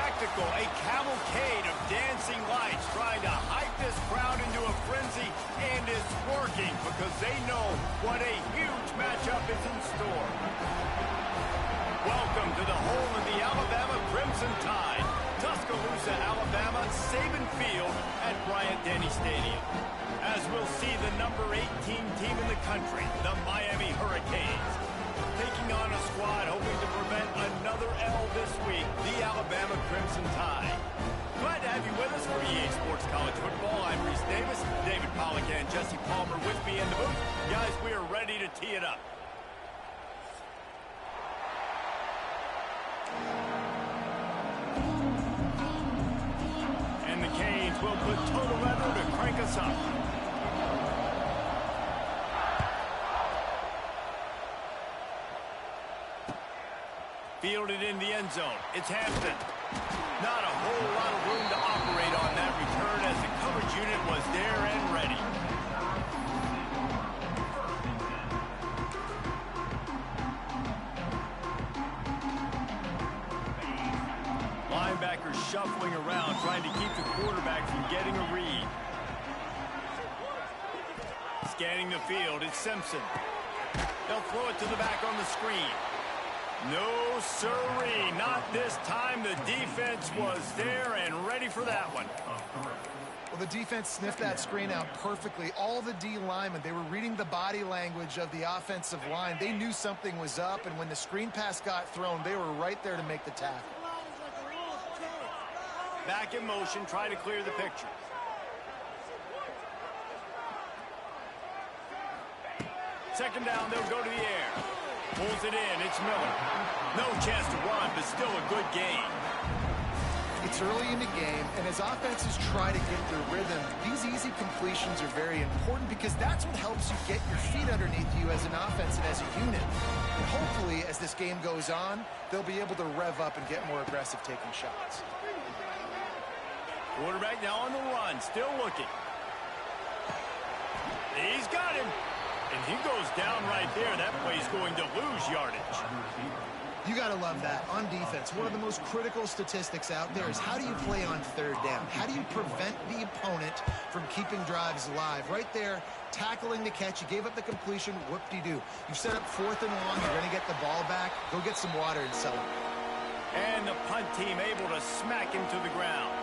spectacle, a cavalcade of dancing lights trying to hype this crowd into a frenzy, and it's working because they know what a huge matchup is in store. Welcome to the home of the Alabama Crimson Tide, Tuscaloosa, Alabama, Saban Field at Bryant-Denny Stadium. As we'll see the number 18 team in the country, the Miami Hurricanes, taking on a squad hoping to prevent another L this week, the Alabama Crimson Tide. Glad to have you with us for EA Sports College Football. I'm Reese Davis, David Pollack and Jesse Palmer with me in the booth. Guys, we are ready to tee it up. And the Canes will put total weather to crank us up. Fielded in the end zone. It's Hampton. Not a whole lot of room to operate on that return as the coverage unit was there and ready. Linebackers shuffling around, trying to keep the quarterback from getting a read. Scanning the field, it's Simpson. They'll throw it to the back on the screen. No, sirree, not this time. The defense was there and ready for that one. Well, the defense sniffed that screen out perfectly. All the D linemen, they were reading the body language of the offensive line. They knew something was up, and when the screen pass got thrown, they were right there to make the tackle. Back in motion, try to clear the picture. Second down, they'll go to the air. Pulls it in, it's Miller. No chance to run, but still a good game. It's early in the game, and as offenses try to get their rhythm, these easy completions are very important because that's what helps you get your feet underneath you as an offense and as a unit. And hopefully, as this game goes on, they'll be able to rev up and get more aggressive taking shots. Quarterback now on the run, still looking. He's got him. And he goes down right there. That play's going to lose yardage. You got to love that. On defense, one of the most critical statistics out there is how do you play on third down? How do you prevent the opponent from keeping drives alive? Right there, tackling the catch. You gave up the completion. Whoop-de-doo. You've set up 4th and long. You're going to get the ball back. Go get some water and celebrate. And the punt team able to smack him to the ground.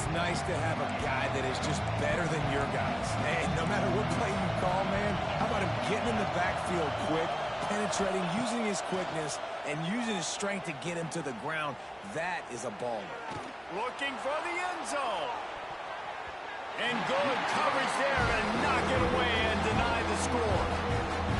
Nice to have a guy that is just better than your guys. And no matter what play you call, man, how about him getting in the backfield quick, penetrating, using his quickness, and using his strength to get him to the ground? That is a baller. Looking for the end zone. And good coverage there to knock it away and deny the score.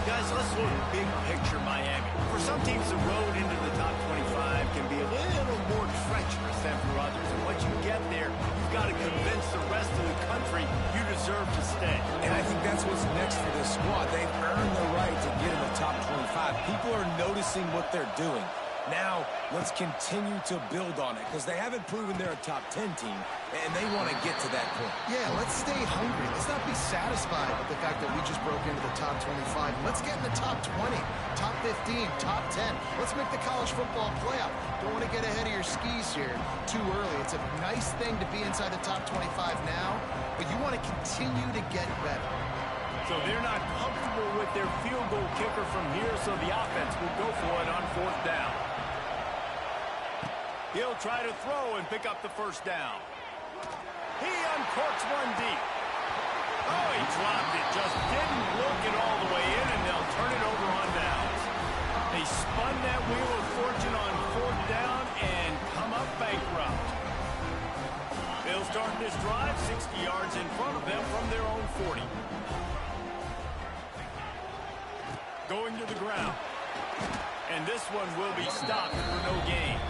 Guys, let's look big picture Miami. For some teams, the road into the top 25 can be a little more treacherous than for others. And once you get there, you've got to convince the rest of the country you deserve to stay. And I think that's what's next for this squad. They've earned the right to get in the top 25. People are noticing what they're doing. Now, let's continue to build on it because they haven't proven they're a top 10 team, and they want to get to that point. Yeah, let's stay hungry. Let's not be satisfied with the fact that we just broke into the top 25. Let's get in the top 20, top 15, top 10. Let's make the college football playoff. Don't want to get ahead of your skis here too early. It's a nice thing to be inside the top 25 now, but you want to continue to get better. So they're not comfortable with their field goal kicker from here, so the offense will go for it on 4th down. He'll try to throw and pick up the first down. He uncorks one deep. Oh, he dropped it. Just didn't look it all the way in, and they'll turn it over on downs. They spun that wheel of fortune on 4th down and come up bankrupt. They'll start this drive 60 yards in front of them from their own 40. Going to the ground. And this one will be stopped for no gain.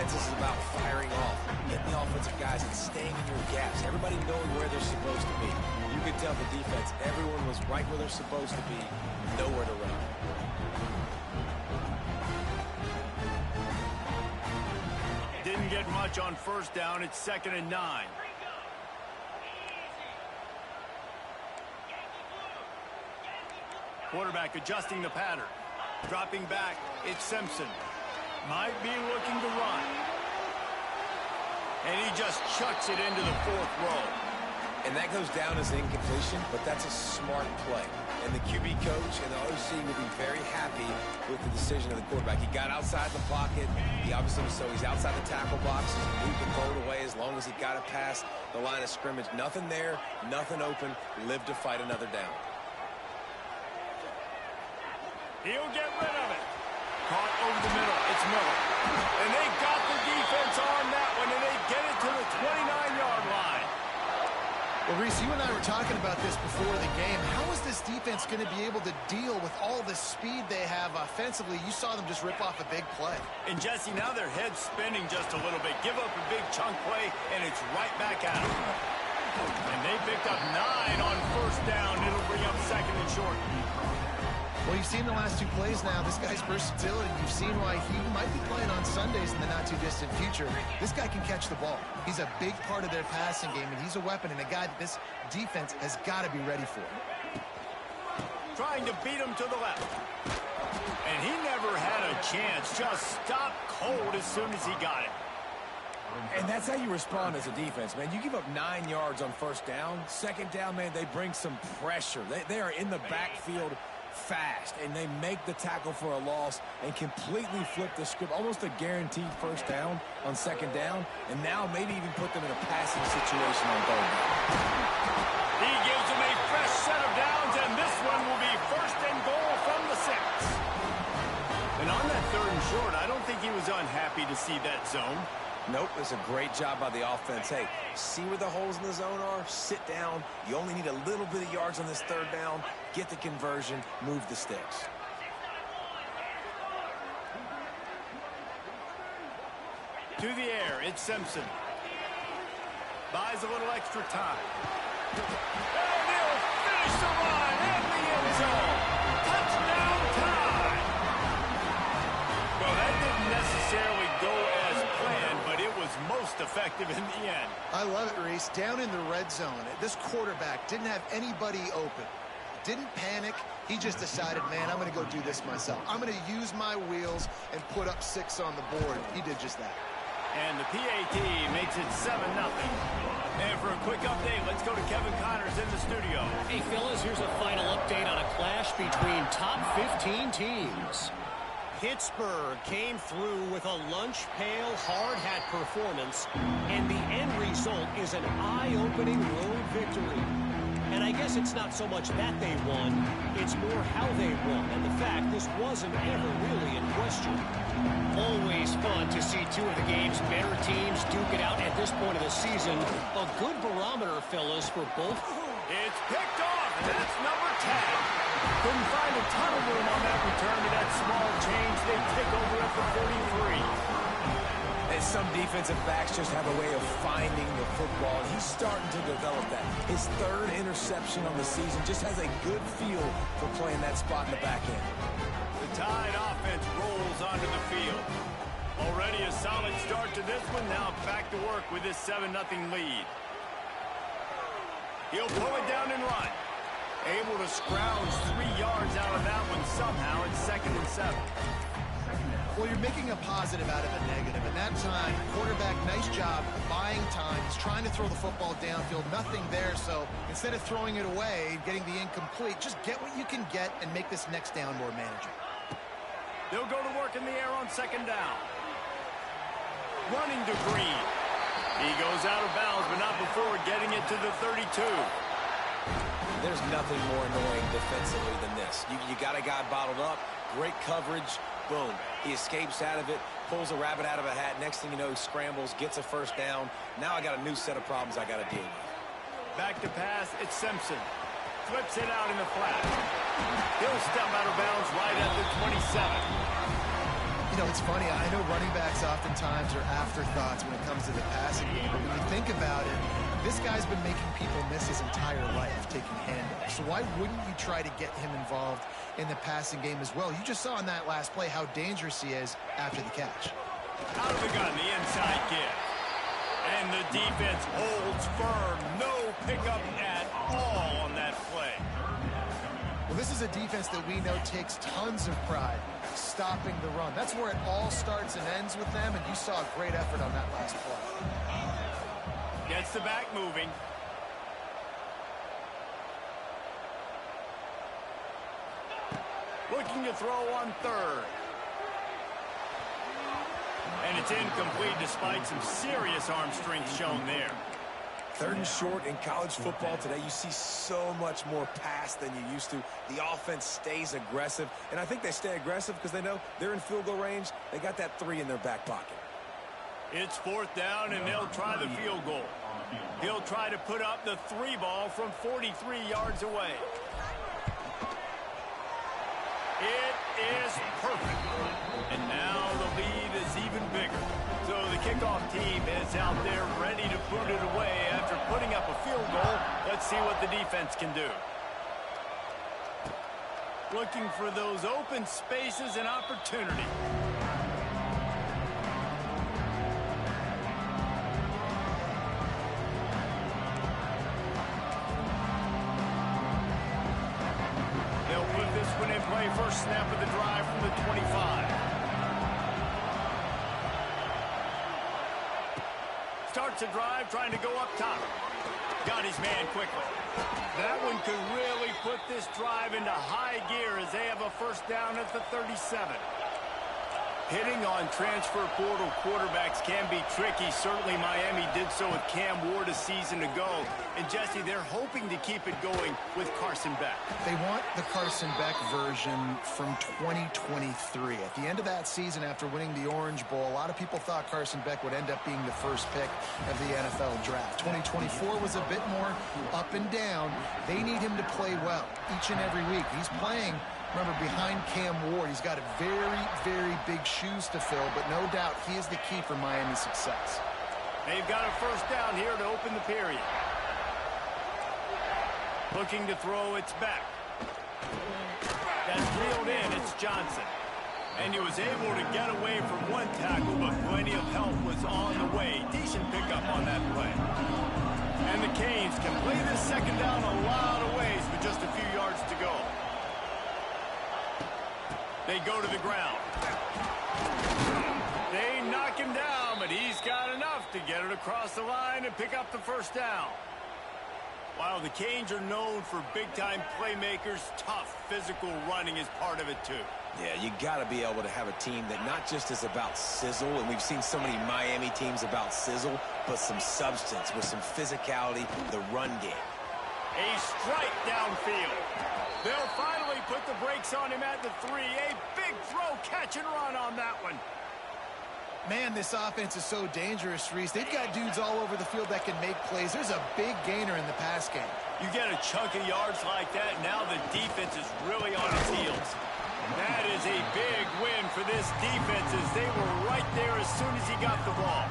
defense is about firing off, getting the offensive guys and staying in your gaps. Everybody knowing where they're supposed to be. You could tell the defense, everyone was right where they're supposed to be, nowhere to run. Didn't get much on first down. It's 2nd and 9. Quarterback adjusting the pattern. Dropping back, it's Simpson. Might be looking to run. And he just chucks it into the 4th row. And that goes down as an incompletion, but that's a smart play. And the QB coach and the OC will be very happy with the decision of the quarterback. He got outside the pocket. He obviously was so he's outside the tackle box. He can throw it away as long as he got it past the line of scrimmage. Nothing there, nothing open. Live to fight another down. He'll get rid of it. Caught over the middle. It's Miller. And they got the defense on that one, and they get it to the 29-yard line. Well, Reese, you and I were talking about this before the game. How is this defense going to be able to deal with all the speed they have offensively? You saw them just rip off a big play. And, Jesse, now their head's spinning just a little bit. Give up a big chunk play, and it's right back at them. And they picked up 9 on first down. It'll bring up 2nd and short. Well, you've seen the last 2 plays now. This guy's versatility. You've seen why he might be playing on Sundays in the not-too-distant future. This guy can catch the ball. He's a big part of their passing game, and he's a weapon and a guy that this defense has got to be ready for. Trying to beat him to the left. And he never had a chance. Just stopped cold as soon as he got it. And that's how you respond as a defense, man. You give up 9 yards on first down. 2nd down, man, they bring some pressure. They are in the backfield fast, and they make the tackle for a loss and completely flip the script. Almost a guaranteed first down on 2nd down, and now maybe even put them in a passing situation on 3rd down. He gives them a fresh set of downs, and this one will be 1st and goal from the 6. And on that 3rd and short, I don't think he was unhappy to see that zone. Nope, it's a great job by the offense. Hey, see where the holes in the zone are, sit down. You only need a little bit of yards on this 3rd down. Get the conversion, move the sticks. To the air, it's Simpson. Buys a little extra time. And he'll finish the run in the end zone. Touchdown time! Well, that didn't necessarily go as planned, but it was most effective in the end. I love it, Reese. Down in the red zone, this quarterback didn't have anybody open. Didn't panic. He just decided, man, I'm going to go do this myself. I'm going to use my wheels and put up 6 on the board. He did just that. And the PAT makes it 7-0. And for a quick update, let's go to Kevin Connors in the studio. Hey, fellas, here's a final update on a clash between top 15 teams. Pittsburgh came through with a lunch pail hard hat performance, and the end result is an eye-opening road victory. And I guess it's not so much that they won, it's more how they won, and the fact this wasn't ever really in question. Always fun to see 2 of the game's better teams duke it out at this point of the season. A good barometer, fellas, for both. It's picked off, and that's number 10. Couldn't find a ton of room on that return to that small change. They take over at the 43. And some defensive backs just have a way of finding the football. He's starting to develop that. His 3rd interception on the season just has a good feel for playing that spot in the back end. The Tide offense rolls onto the field. Already a solid start to this one. Now back to work with this 7-0 lead. He'll pull it down and run. Able to scrounge 3 yards out of that one somehow. It's 2nd and 7. Well, you're making a positive out of a negative. And that time, quarterback, nice job buying time. He's trying to throw the football downfield. Nothing there. So instead of throwing it away, getting the incomplete, just get what you can get and make this next down more manageable. They'll go to work in the air on 2nd down. Running to Green. He goes out of bounds, but not before getting it to the 32. There's nothing more annoying defensively than this. You got a guy bottled up, great coverage, boom. He escapes out of it, pulls a rabbit out of a hat. Next thing you know, he scrambles, gets a first down. Now I got a new set of problems I got to deal with. Back to pass, it's Simpson. Flips it out in the flat. He'll step out of bounds right at the 27. know, it's funny. I know running backs oftentimes are afterthoughts when it comes to the passing game. But when you think about it, this guy's been making people miss his entire life taking handoffs. So why wouldn't you try to get him involved in the passing game as well? You just saw in that last play how dangerous he is after the catch. Out of the gun, the inside give. And the defense holds firm. No pickup at all on that play. Well, this is a defense that we know takes tons of pride stopping the run. That's where it all starts and ends with them, and you saw a great effort on that last play. Gets the back moving. Looking to throw on third. And it's incomplete despite some serious arm strength shown there. 3rd and short in college football today. You see so much more pass than you used to. The offense stays aggressive, and I think they stay aggressive because they know they're in field goal range. They got that 3 in their back pocket. It's 4th down, and they'll try the field goal. He'll try to put up the 3 ball from 43 yards away. It is perfect. And now the lead is even bigger. So the kickoff team is out there ready to put it away after putting up a field goal. Let's see what the defense can do. Looking for those open spaces and opportunity. They'll put this one in play. First snap of the drive from the 25. Starts a drive trying to go up top. Got his man quickly. That one could really put this drive into high gear as they have a first down at the 37. Hitting on transfer portal quarterbacks can be tricky. Certainly Miami did so with Cam Ward a season ago. And Jesse, they're hoping to keep it going with Carson Beck. They want the Carson Beck version from 2023. At the end of that season, after winning the Orange Bowl, a lot of people thought Carson Beck would end up being the first pick of the NFL draft. 2024 was a bit more up and down. They need him to play well each and every week. He's playing, remember, behind Cam Ward. He's got a very, very big shoes to fill, but no doubt he is the key for Miami's success. They've got a first down here to open the period. Looking to throw, it's back. That's reeled in, it's Johnson. And he was able to get away from one tackle, but plenty of help was on the way. Decent pickup on that play. And the Canes can play this second down a lot of ways with just a few yards to go. They go to the ground. They knock him down, but he's got enough to get it across the line and pick up the first down. While the Canes are known for big-time playmakers, tough physical running is part of it too. Yeah, you got to be able to have a team that not just is about sizzle, and we've seen so many Miami teams about sizzle, but some substance with some physicality, the run game. A strike downfield. They'll finally put the brakes on him at the 3. A big throw, catch and run on that one. Man, this offense is so dangerous, Reese. They've got dudes all over the field that can make plays. There's a big gainer in the pass game. You get a chunk of yards like that, now the defense is really on its heels. That is a big win for this defense as they were right there as soon as he got the ball.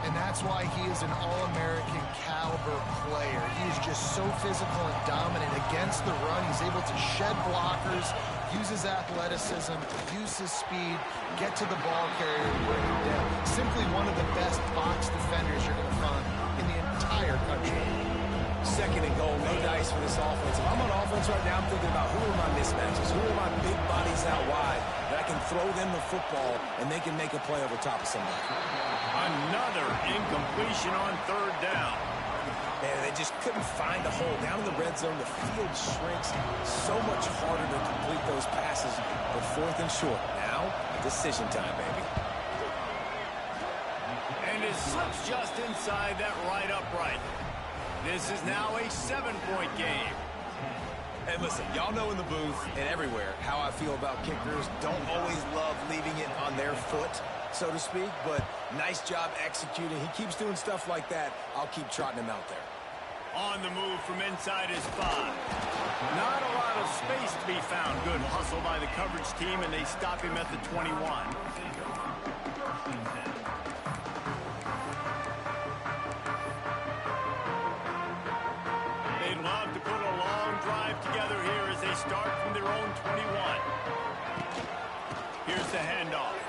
And that's why he is an All-American caliber player. He is just so physical and dominant against the run. He's able to shed blockers, use his athleticism, use his speed, get to the ball carrier and bring him down. Simply one of the best box defenders you're going to find in the entire country. Second and goal, no dice for this offense. If I'm on offense right now, I'm thinking about who are my mismatches, who are my big bodies out wide that I can throw them the football and they can make a play over top of somebody. Another incompletion on third down. Man, they just couldn't find a hole. Down in the red zone, the field shrinks. So much harder to complete those passes. But 4th and short. Now, decision time, baby. And it slips just inside that right upright. This is now a 7-point game. Hey, listen, y'all know in the booth and everywhere how I feel about kickers. Don't always love leaving it on their foot, so to speak, but nice job executing. He keeps doing stuff like that. I'll keep trotting him out there. On the move from inside his 5. Not a lot of space to be found. Good hustle by the coverage team, and they stop him at the 21. They'd love to put a long drive together here as they start from their own 21. Here's the handoff.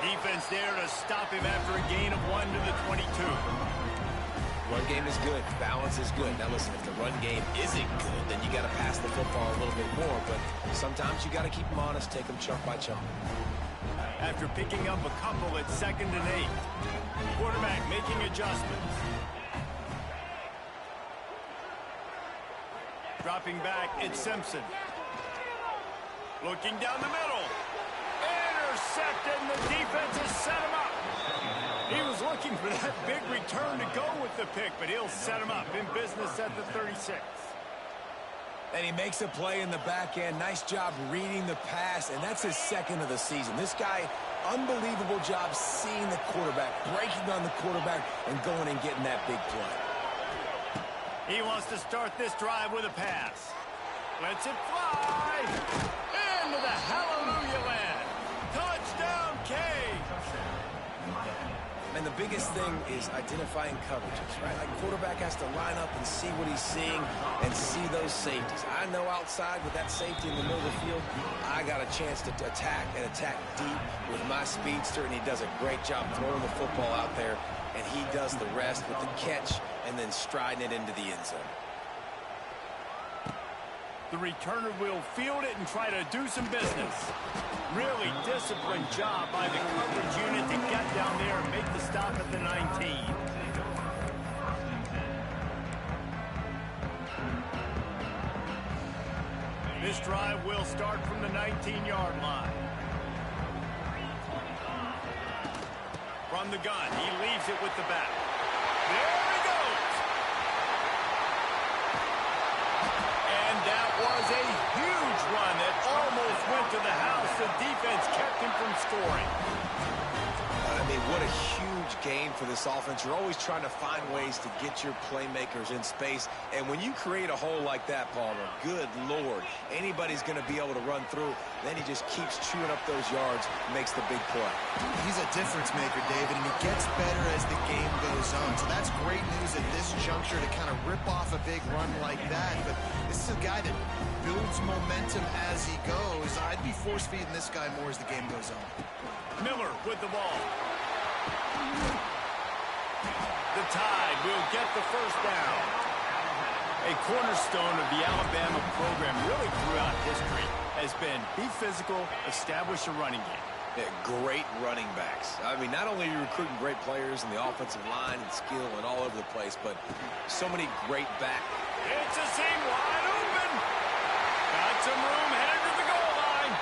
Defense there to stop him after a gain of 1 to the 22. Run game is good. Balance is good. Now listen, if the run game isn't good, then you got to pass the football a little bit more. But sometimes you got to keep them honest, take them chunk by chunk. After picking up a couple at 2nd and 8. Quarterback making adjustments. Dropping back, it's Simpson. Looking down the middle. Intercepted, and the defense has set him up. He was looking for that big return to go with the pick, but he'll set him up in business at the 36. And he makes a play in the back end. Nice job reading the pass, and that's his 2nd of the season. This guy, unbelievable job seeing the quarterback, breaking on the quarterback, and going and getting that big play. He wants to start this drive with a pass. Lets it fly. Into the hallelujah land. Touchdown, K. And the biggest thing is identifying coverages, right? Like quarterback has to line up and see what he's seeing and see those safeties. I know outside with that safety in the middle of the field, I got a chance to attack and attack deep with my speedster, and he does a great job throwing the football out there, and he does the rest with the catch and then striding it into the end zone. The returner will field it and try to do some business. Really disciplined job by the coverage unit to get down there and make the stop at the 19. This drive will start from the 19-yard line. From the gun, he leaves it with the back. There he goes! And that was a huge run that almost went to the house. The defense kept him from scoring. I mean, what a huge game for this offense. You're always trying to find ways to get your playmakers in space. And when you create a hole like that, Palmer, good Lord, anybody's going to be able to run through. Then he just keeps chewing up those yards, makes the big play. He's a difference maker, David, and he gets better as the game goes on. So that's great news at this juncture to kind of rip off a big run like that. But this is a guy that builds momentum as he goes. I'd be force-feeding this guy more as the game goes on. Miller with the ball. The Tide will get the first down. A cornerstone of the Alabama program really throughout history has been be physical, establish a running game. Yeah, great running backs. I mean, not only are you recruiting great players in the offensive line and skill and all over the place, but so many great back. It's a seam wide open. Got some room headed to the goal line.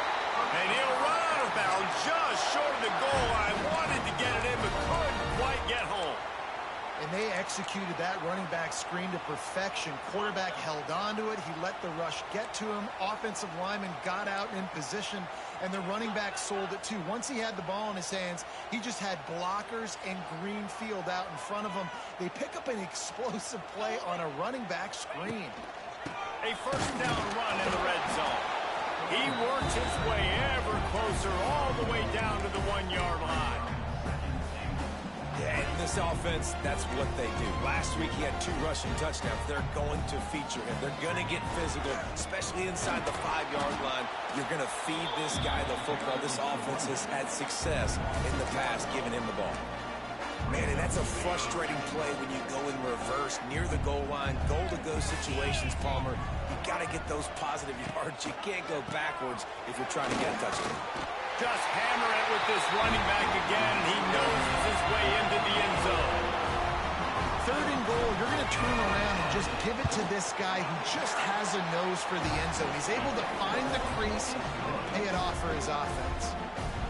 And he'll run out of bounds just short of the goal line. Wanted to get it in, but couldn't quite get home. And they executed that running back screen to perfection. Quarterback held on to it. He let the rush get to him. Offensive lineman got out in position, and the running back sold it too. Once he had the ball in his hands, he just had blockers and green field out in front of him. They pick up an explosive play on a running back screen. A first down run in the red zone. He works his way ever closer all the way down to the 1-yard line. Yeah, and this offense, that's what they do. Last week he had 2 rushing touchdowns. They're going to feature him. They're going to get physical, especially inside the 5-yard line. You're going to feed this guy the football. This offense has had success in the past giving him the ball. Man, and that's a frustrating play when you go in reverse near the goal line, goal-to-go situations, Palmer. You got to get those positive yards. You can't go backwards if you're trying to get a touchdown. Just hammer it with this running back again, and he noses his way into the end zone. 3rd and goal, you're going to turn around and just give it to this guy who just has a nose for the end zone. He's able to find the crease and pay it off for his offense.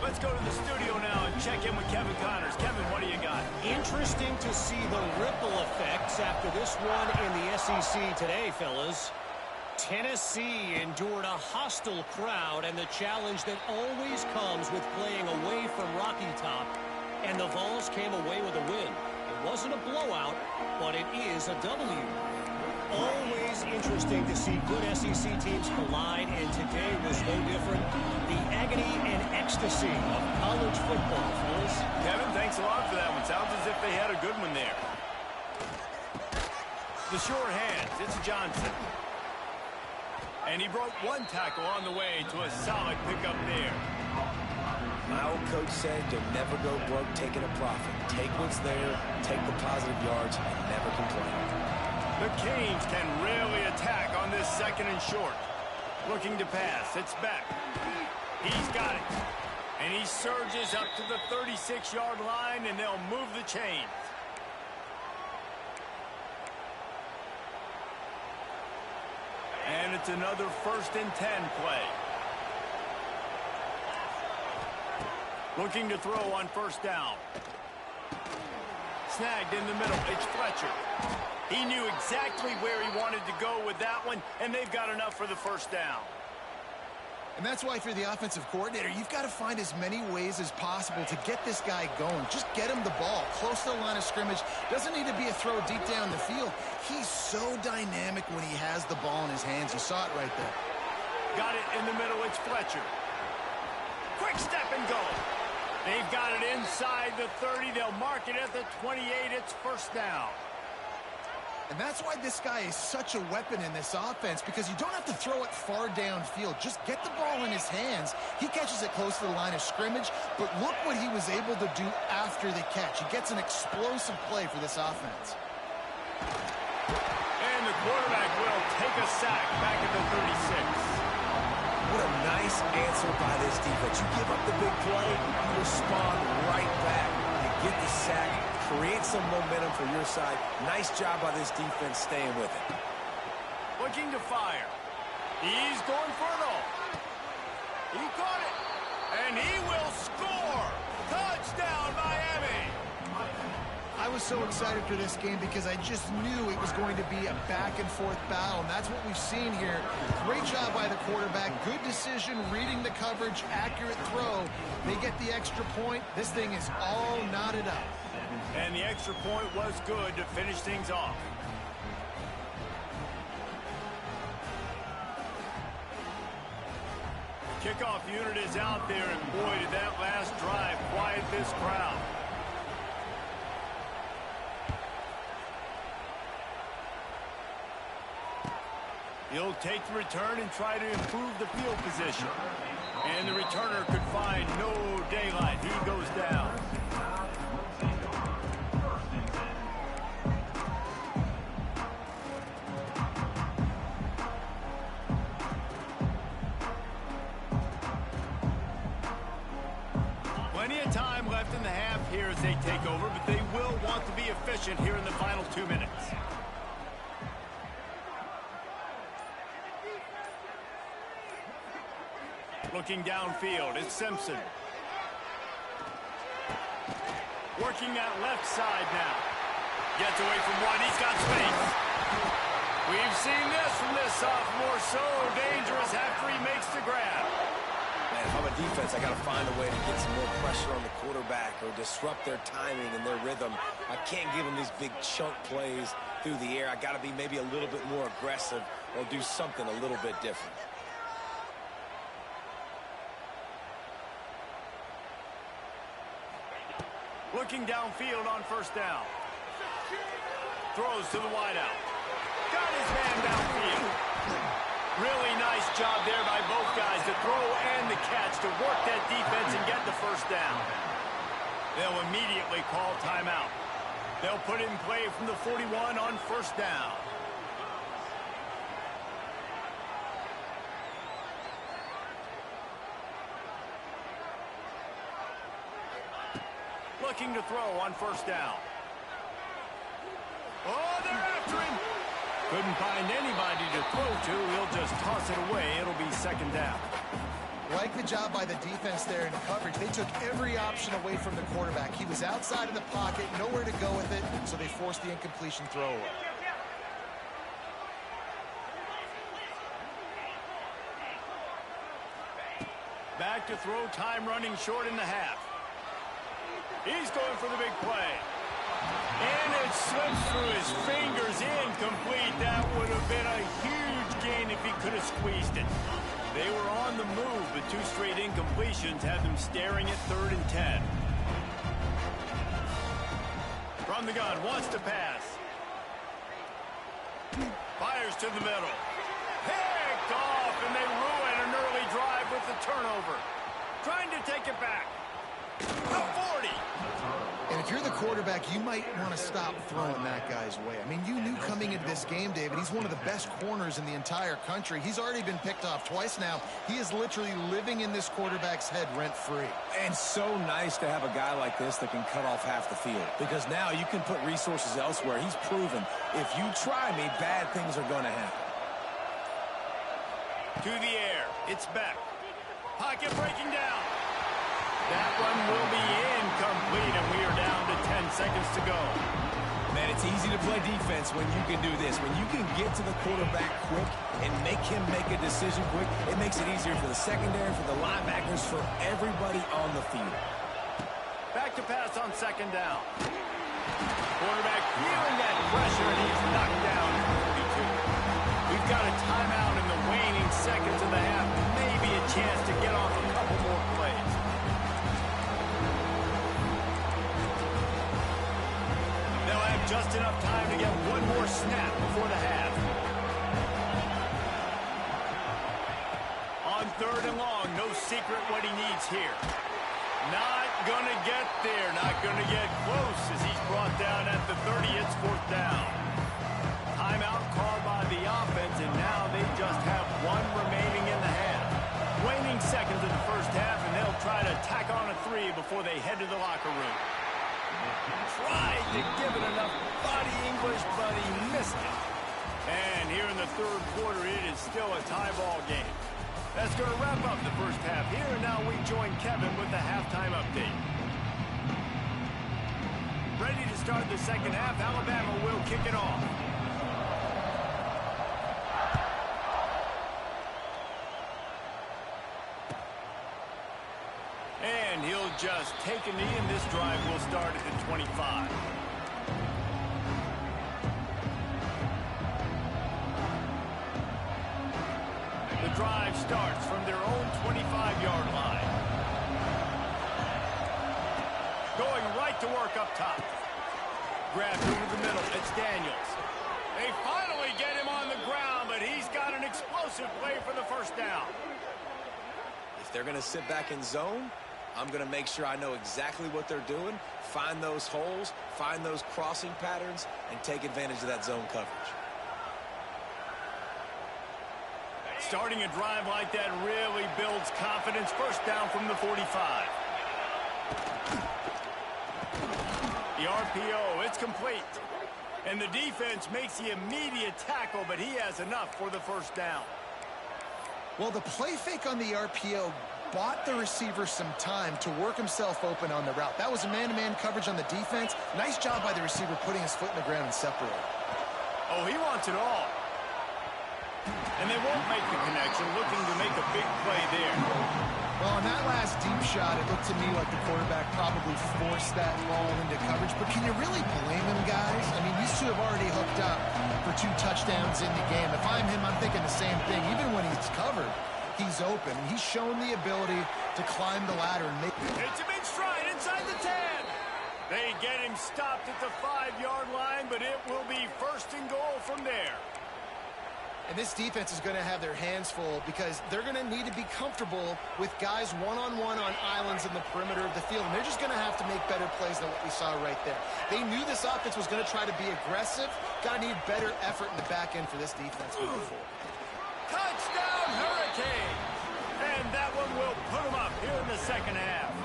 Let's go to the studio now and check in with Kevin Connors. Kevin, what do you got? Interesting to see the ripple effects after this one in the SEC today, fellas. Tennessee endured a hostile crowd and the challenge that always comes with playing away from Rocky Top. And the Vols came away with a win. It wasn't a blowout, but it is a W. always interesting to see good SEC teams collide, and today was no different. The agony and ecstasy of college football, fellas. Kevin, thanks a lot for that one. Sounds as if they had a good one there. The short hands, it's Johnson. And he broke one tackle on the way to a solid pickup there. My old coach said you'll never go broke taking a profit. Take what's there, take the positive yards, and never complain. The Canes can really attack on this second and short. Looking to pass, it's Beck. He's got it. And he surges up to the 36-yard line, and they'll move the chains. And it's another 1st and 10 play. Looking to throw on 1st down. Snagged in the middle. It's Fletcher. He knew exactly where he wanted to go with that one, and they've got enough for the 1st down. And that's why, if you're the offensive coordinator, you've got to find as many ways as possible to get this guy going. Just get him the ball close to the line of scrimmage. Doesn't need to be a throw deep down the field. He's so dynamic when he has the ball in his hands. You saw it right there. Got it in the middle. It's Fletcher. Quick step and go. They've got it inside the 30. They'll mark it at the 28. It's 1st down. And that's why this guy is such a weapon in this offense, because you don't have to throw it far downfield. Just get the ball in his hands. He catches it close to the line of scrimmage, but look what he was able to do after the catch. He gets an explosive play for this offense. And the quarterback will take a sack back at the 36. What a nice answer by this defense. You give up the big play, you respond right back. You get the sack, create some momentum for your side. Nice job by this defense staying with it. Looking to fire. He's going for it all. He caught it. And he will score. Touchdown, Miami. I was so excited for this game because I just knew it was going to be a back-and-forth battle, and that's what we've seen here. Great job by the quarterback. Good decision, reading the coverage, accurate throw. They get the extra point. This thing is all knotted up. And the extra point was good to finish things off. Kickoff unit is out there, and boy, did that last drive quiet this crowd. He'll take the return and try to improve the field position. And the returner could find no daylight. He goes down. Plenty of time left in the half here as they take over, but they will want to be efficient here in the final 2 minutes. Looking downfield, it's Simpson. Working that left side now. Gets away from one, he's got space. We've seen this from this sophomore, so dangerous after he makes the grab. Man, if I'm a defense, I got to find a way to get some more pressure on the quarterback or disrupt their timing and their rhythm. I can't give them these big chunk plays through the air. I got to be maybe a little bit more aggressive or do something a little bit different. Looking downfield on 1st down. Throws to the wideout. Got his man downfield. Really nice job there by both guys, the throw and the catch, to work that defense and get the 1st down. They'll immediately call timeout. They'll put it in play from the 41 on 1st down. Looking to throw on 1st down. Oh, they're after him. Couldn't find anybody to throw to. He'll just toss it away. It'll be 2nd down. Like the job by the defense there in coverage. They took every option away from the quarterback. He was outside of the pocket, nowhere to go with it, so they forced the incompletion throw away. Back to throw, time running short in the half. He's going for the big play. And it slips through his fingers, incomplete. That would have been a huge gain if he could have squeezed it. They were on the move, but 2 straight incompletions had them staring at 3rd and 10. From the gun, wants to pass. Fires to the middle. Picked off, and they ruin an early drive with the turnover. Trying to take it back. A 40. And if you're the quarterback, you might want to stop throwing that guy's way. I mean, you knew coming into this game, David, he's one of the best corners in the entire country. He's already been picked off twice now. He is literally living in this quarterback's head rent-free. And so nice to have a guy like this that can cut off half the field. Because now you can put resources elsewhere. He's proven, if you try me, bad things are going to happen. To the air. It's Beck. Pocket breaking down. That one will be incomplete, and we are down to 10 seconds to go. Man, it's easy to play defense when you can do this. When you can get to the quarterback quick and make him make a decision quick, it makes it easier for the secondary, for the linebackers, for everybody on the field. Back to pass on 2nd down. Quarterback feeling that pressure, and he's knocked down at 42. We've got a timeout in the waning seconds of the half. Maybe a chance to get off a couple more plays. They'll have just enough time to get one more snap before the half. On 3rd and long, no secret what he needs here. Not going to get there, not going to get close as he's brought down at the 30. It's 4th down. Timeout called by the offense, and now they just have 1 remaining in the half. Waning seconds in the first half, and they'll try to tack on a 3 before they head to the locker room. Tried to give it enough body English, but he missed it. And here in the 3rd quarter, it is still a tie ball game. That's going to wrap up the first half here, and now we join Kevin with the halftime update. Ready to start the second half, Alabama will kick it off. And he'll just take a knee, and this drive will start at the 25. The drive starts from their own 25-yard line. Going right to work up top. Grabbed over the middle. It's Daniels. They finally get him on the ground, but he's got an explosive play for the first down. If they're going to sit back in zone, I'm going to make sure I know exactly what they're doing, find those holes, find those crossing patterns, and take advantage of that zone coverage. Starting a drive like that really builds confidence. First down from the 45. The RPO, it's complete. And the defense makes the immediate tackle, but he has enough for the first down. Well, the play fake on the RPO bought the receiver some time to work himself open on the route. That was a man-to-man coverage on the defense. Nice job by the receiver putting his foot in the ground and separating. Oh, he wants it all. And they won't make the connection, looking to make a big play there. Well, on that last deep shot, it looked to me like the quarterback probably forced that ball into coverage. But can you really blame him, guys? I mean, these two have already hooked up for 2 touchdowns in the game. If I'm him, I'm thinking the same thing. Even when he's covered, he's open. He's shown the ability to climb the ladder and make it. It's a big stride inside the 10. They get him stopped at the 5-yard line, but it will be 1st and goal from there. And this defense is going to have their hands full because they're going to need to be comfortable with guys one-on-one on islands in the perimeter of the field. And they're just going to have to make better plays than what we saw right there. They knew this offense was going to try to be aggressive. Got to need better effort in the back end for this defense moving forward. Touchdown, Hurricane! And that one will put them up here in the second half.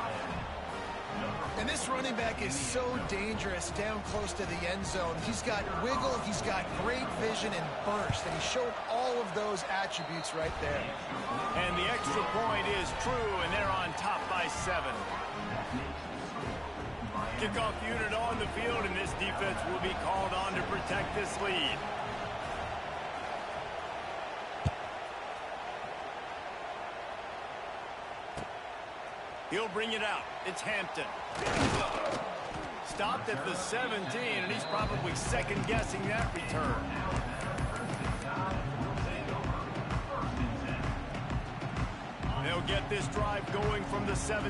And this running back is so dangerous down close to the end zone. He's got wiggle, he's got great vision and burst, and he showed all of those attributes right there. And the extra point is true, and they're on top by 7. Kickoff unit on the field, and this defense will be called on to protect this lead. He'll bring it out. It's Hampton. Stopped at the 17, and he's probably second-guessing that return. They'll get this drive going from the 17.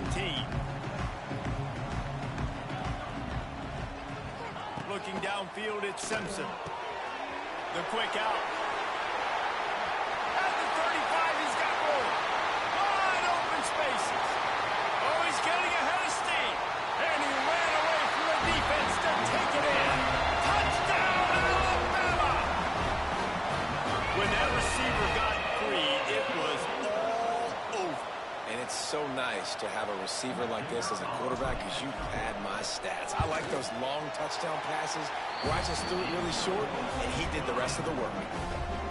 Looking downfield, it's Simpson. The quick out. At the 35, he's got room. Wide open spaces. Oh, he's getting ahead of steam. And he ran away from the defense to take it in. Touchdown, Alabama! When that receiver got free, it was all over. And it's so nice to have a receiver like this as a quarterback because you pad my stats. I like those long touchdown passes where I just threw it really short, and he did the rest of the work.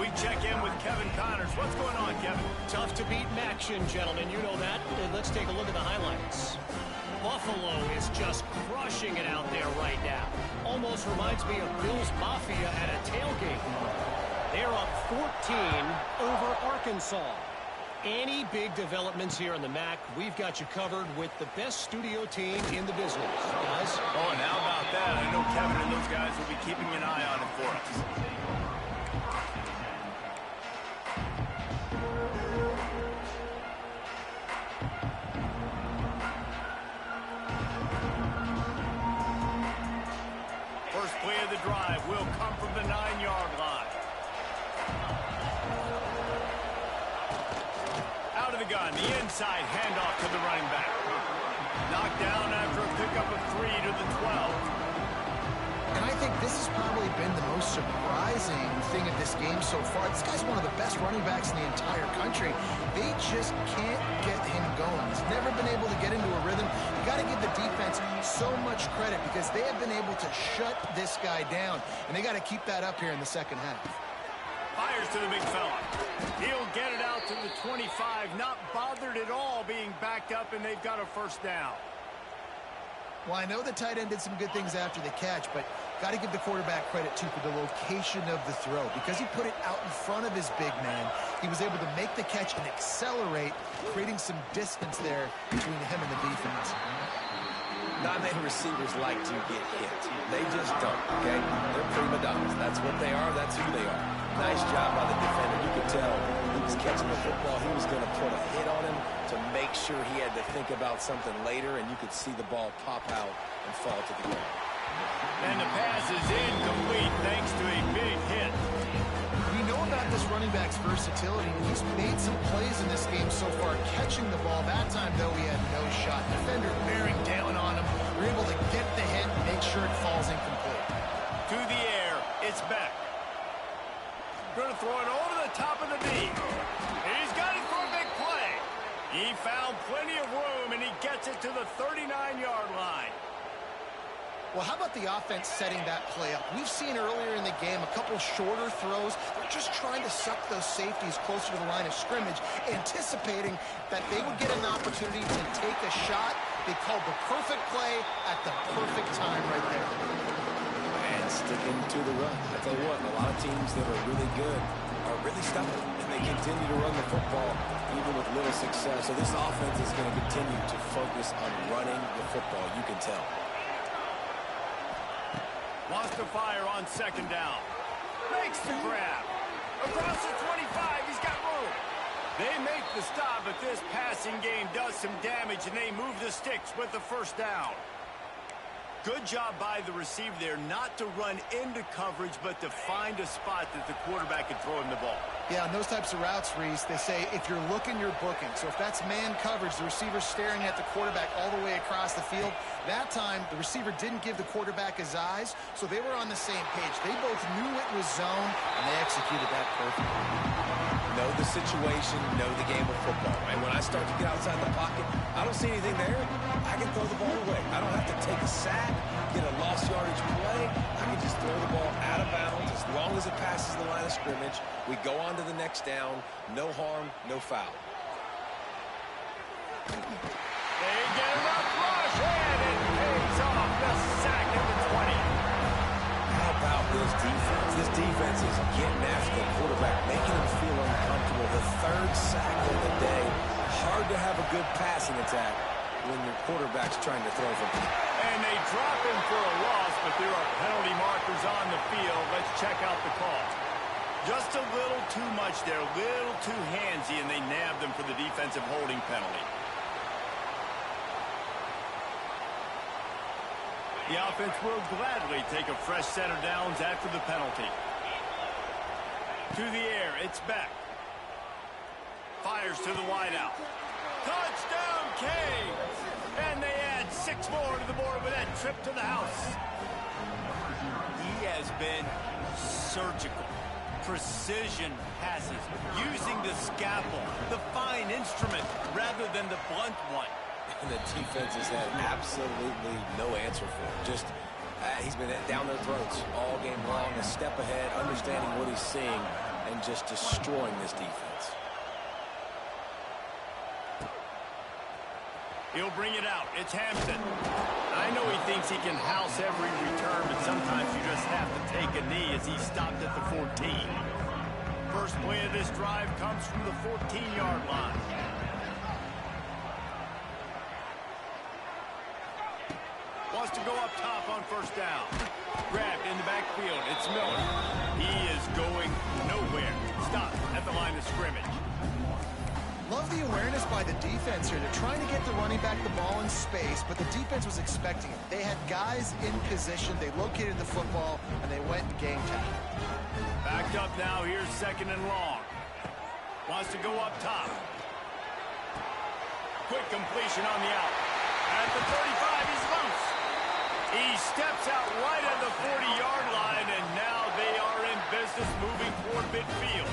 We check in with Kevin Connors. What's going on, Kevin? Tough to beat action, gentlemen. You know that. And let's take a look at the highlights. Buffalo is just crushing it out there right now. Almost reminds me of Bills Mafia at a tailgate. They're up 14 over Arkansas. Any big developments here in the MAC, we've got you covered with the best studio team in the business, guys. Oh, and how about that? I know Kevin and those guys will be keeping an eye on it for us. First play of the drive will come from the 9-yard line. Out of the gun, the inside handoff to the running back. Knocked down after a pickup of 3 to the 12. And I think this has probably been the most surprising thing of this game so far. This guy's one of the best running backs in the entire country. They just can't get him going. He's never been able to get into a rhythm. You got to give the defense so much credit because they have been able to shut this guy down. And they got to keep that up here in the second half. Fires to the big fella. He'll get it out to the 25, not bothered at all being backed up, and they've got a first down. Well, I know the tight end did some good things after the catch, but got to give the quarterback credit, too, for the location of the throw. Because he put it out in front of his big man, he was able to make the catch and accelerate, creating some distance there between him and the defense. Not many receivers like to get hit. They just don't, okay? They're prima donnas. That's what they are. That's who they are. Nice job by the defender. You could tell he was catching the football. He was going to put a hit on him to make sure he had to think about something later, and you could see the ball pop out and fall to the ground. And the pass is incomplete thanks to a big hit. We know about this running back's versatility. He's made some plays in this game so far, catching the ball. That time, though, he had no shot. Defender bearing down on him. We're able to get the hit and make sure it falls incomplete. To the air, it's Beck. Going to throw it over the top of the knee. He's got it for a big play. He found plenty of room, and he gets it to the 39-yard line. Well, how about the offense setting that play up? We've seen earlier in the game a couple shorter throws. They're just trying to suck those safeties closer to the line of scrimmage, anticipating that they would get an opportunity to take a shot. They called the perfect play at the perfect time right there. And sticking to the run. I tell you what, a lot of teams that are really good are really stubborn, and they continue to run the football even with little success. So this offense is going to continue to focus on running the football. You can tell. Wants to fire on second down. Makes the grab. Across the 25, he's got room. They make the stop, but this passing game does some damage, and they move the sticks with the first down. Good job by the receiver there not to run into coverage, but to find a spot that the quarterback can throw him the ball. Yeah, on those types of routes, Reese, they say if you're looking, you're booking. So if that's man coverage, the receiver's staring at the quarterback all the way across the field. That time, the receiver didn't give the quarterback his eyes, so they were on the same page. They both knew it was zone, and they executed that perfectly. Know the situation, know the game of football, right? When I start to get outside the pocket, I don't see anything there, I can throw the ball away. I don't have to take a sack, get a lost yardage play. I can just throw the ball out of bounds as long as it passes the line of scrimmage. We go on to the next down. No harm, no foul. They get it up, rush, and it pays off. The sack at the 20. How about this defense? This defense is getting after the quarterback, making him feel uncomfortable. The third sack of the day. Hard to have a good passing attack when your quarterback's trying to throw from And they drop him for a loss, but there are penalty markers on the field. Let's check out the call. Just a little too much there, a little too handsy, and they nabbed him for the defensive holding penalty. The offense will gladly take a fresh set of downs after the penalty. To the air, it's back. Fires to the wideout. Touchdown, Canes! And they add 6 more to the board with that trip to the house. He has been surgical. Precision passes, using the scalpel, the fine instrument, rather than the blunt one. And the defense has had absolutely no answer for him. Just, he's been down their throats all game long, a step ahead, understanding what he's seeing, and just destroying this defense. He'll bring it out. It's Hampton. I know he thinks he can house every return, but sometimes you just have to take a knee as he stopped at the 14. First play of this drive comes from the 14-yard line. Wants to go up top on first down. Grabbed in the backfield. It's Miller. He is going nowhere. Stop at the line of scrimmage. Love the awareness by the defense here. They're trying to get the running back the ball in space, but the defense was expecting it. They had guys in position. They located the football, and they went and game time. Backed up now. Here's second and long. Wants to go up top. Quick completion on the out. At the 35, he's loose. He steps out right at the 40-yard line, and now they are in business moving toward midfield.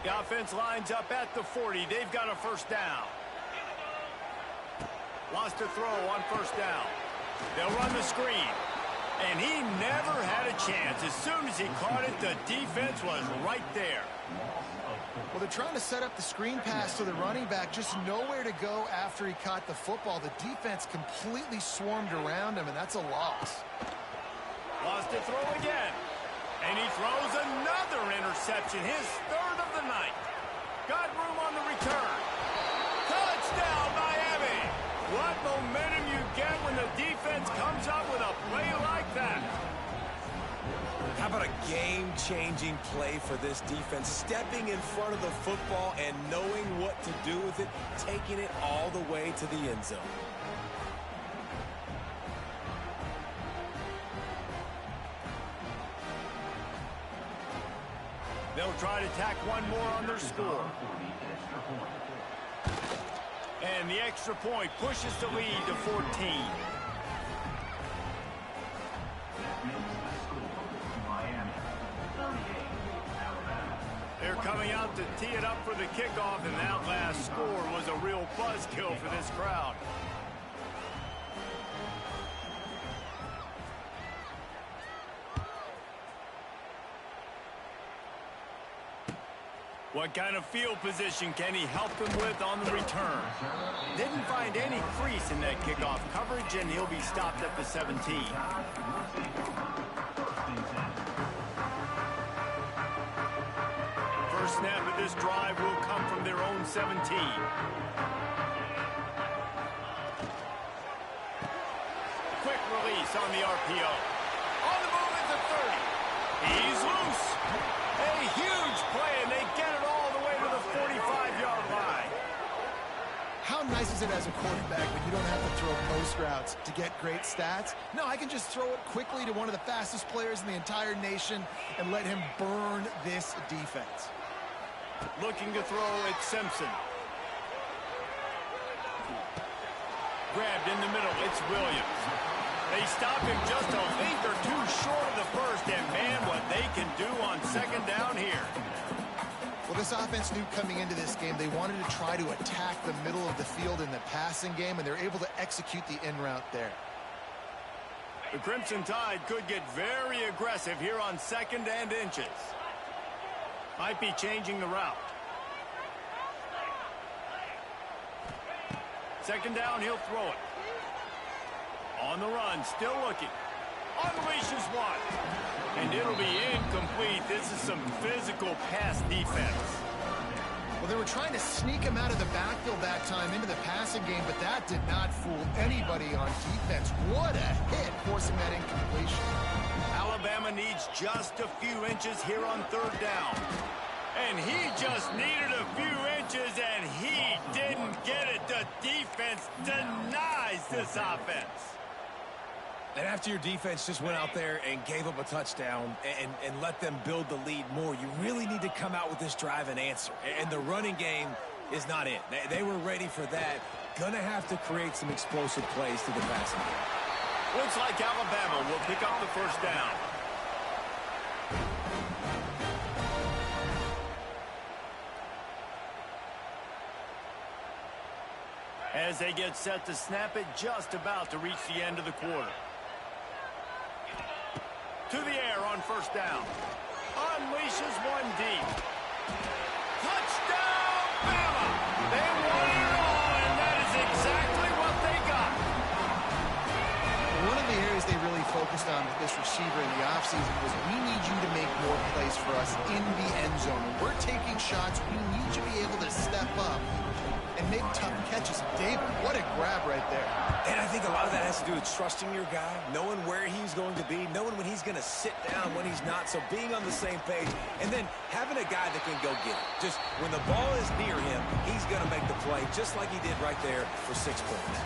The offense lines up at the 40. They've got a first down. Wants to throw on first down. They'll run the screen. And he never had a chance. As soon as he caught it, the defense was right there. Well, they're trying to set up the screen pass to the running back. Just nowhere to go after he caught the football. The defense completely swarmed around him, and that's a loss. Wants to throw again. And he throws another interception, his third of the night. Got room on the return. Touchdown, Miami! What momentum you get when the defense comes up with a play like that. How about a game-changing play for this defense? Stepping in front of the football and knowing what to do with it, taking it all the way to the end zone. They'll try to tack one more on their score. And the extra point pushes the lead to 14. They're coming out to tee it up for the kickoff, and that last score was a real buzzkill for this crowd. What kind of field position can he help them with on the return? Didn't find any crease in that kickoff coverage, and he'll be stopped at the 17. First snap of this drive will come from their own 17. Quick release on the RPO. On the move at the 30. He's loose. A huge play, and they get it all the way to the 45-yard line. How nice is it as a quarterback when you don't have to throw post routes to get great stats? No, I can just throw it quickly to one of the fastest players in the entire nation and let him burn this defense. Looking to throw, it's Simpson. Grabbed in the middle, it's Williams. They stop him just a length or two short of the first, and man, what they can do on second down here. Well, this offense knew coming into this game they wanted to try to attack the middle of the field in the passing game, and they're able to execute the in route there. The Crimson Tide could get very aggressive here on second and inches. Might be changing the route. Second down, he'll throw it. On the run, still looking. Unleashes one. And it'll be incomplete. This is some physical pass defense. Well, they were trying to sneak him out of the backfield that time into the passing game, but that did not fool anybody on defense. What a hit, forcing that incompletion. Alabama needs just a few inches here on third down. And he just needed a few inches, and he didn't get it. The defense denies this offense. And after your defense just went out there and gave up a touchdown and let them build the lead more, you really need to come out with this drive and answer. And the running game is not it. They were ready for that. Gonna have to create some explosive plays to the passing game. Looks like Alabama will pick up the first down. As they get set to snap it, just about to reach the end of the quarter. To the air on first down. Unleashes one deep. Touchdown, Bama! They won it all, and that is exactly what they got. One of the areas they really focused on with this receiver in the offseason was we need you to make more plays for us in the end zone. When we're taking shots, we need you to be able to step up and make tough catches. David, what a grab right there. And I think a lot of that has to do with trusting your guy, knowing where he's going to be, knowing when he's going to sit down, when he's not, so being on the same page, and then having a guy that can go get it. Just when the ball is near him, he's going to make the play, just like he did right there for 6 points.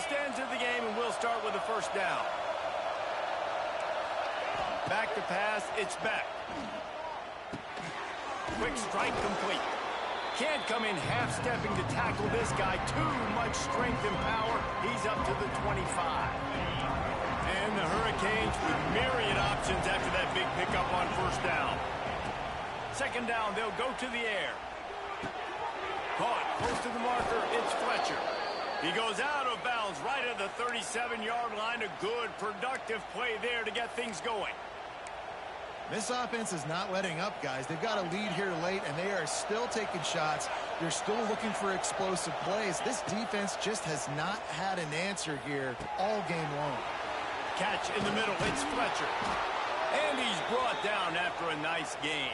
Stands of the game, and we'll start with the first down. Back to pass, it's back. Quick strike complete. Can't come in half-stepping to tackle this guy. Too much strength and power. He's up to the 25. And the Hurricanes with myriad options after that big pickup on first down. Second down, they'll go to the air. Caught close to the marker, it's Fletcher. He goes out of bounds right at the 37-yard line. A good, productive play there to get things going. This offense is not letting up, guys. They've got a lead here late, and they are still taking shots. They're still looking for explosive plays. This defense just has not had an answer here all game long. Catch in the middle. It's Fletcher. And he's brought down after a nice gain.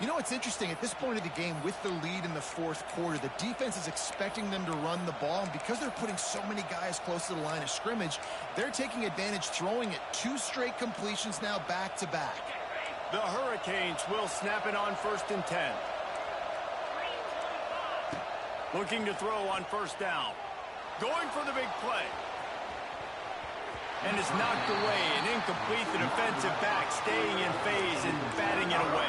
You know, it's interesting. At this point of the game, with the lead in the fourth quarter, the defense is expecting them to run the ball. And because they're putting so many guys close to the line of scrimmage, they're taking advantage, throwing it 2 straight completions now back-to-back. The Hurricanes will snap it on 1st and 10. Looking to throw on first down. Going for the big play. And it's knocked away and incomplete. The defensive back staying in phase and batting it away.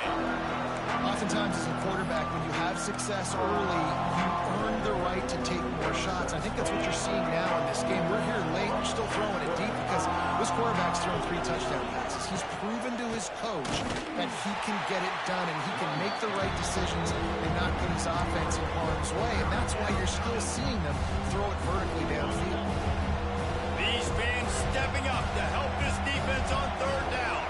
Oftentimes as a quarterback, when you have success early, you earn the right to take more shots. I think that's what you're seeing now in this game. We're here late. You're still throwing it deep because this quarterback's thrown 3 touchdown passes. He's proven to his coach that he can get it done and he can make the right decisions and not put his offense in harm's way. And that's why you're still seeing them throw it vertically downfield. These fans stepping up to help this defense on third down.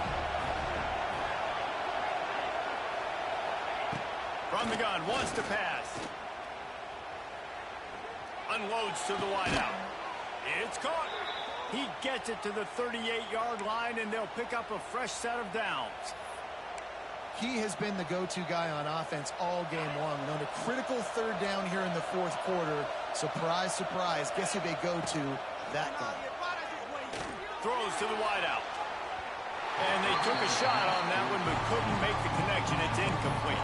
From the gun, wants to pass. Unloads to the wideout. It's caught. He gets it to the 38-yard line, and they'll pick up a fresh set of downs. He has been the go-to guy on offense all game long. And on a critical third down here in the fourth quarter, surprise, surprise, guess who they go to? That guy. Throws to the wideout. And they took a shot on that one, but couldn't make the connection. It's incomplete.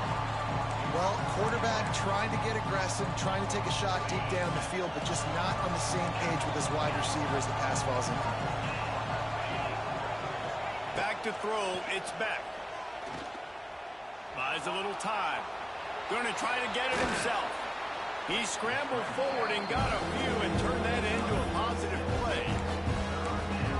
Well, quarterback trying to get aggressive, trying to take a shot deep down the field, but just not on the same page with his wide receiver as the pass falls in. Back to throw, it's back. Buys a little time. Going to try to get it himself. He scrambled forward and got a few and turned that into a positive play.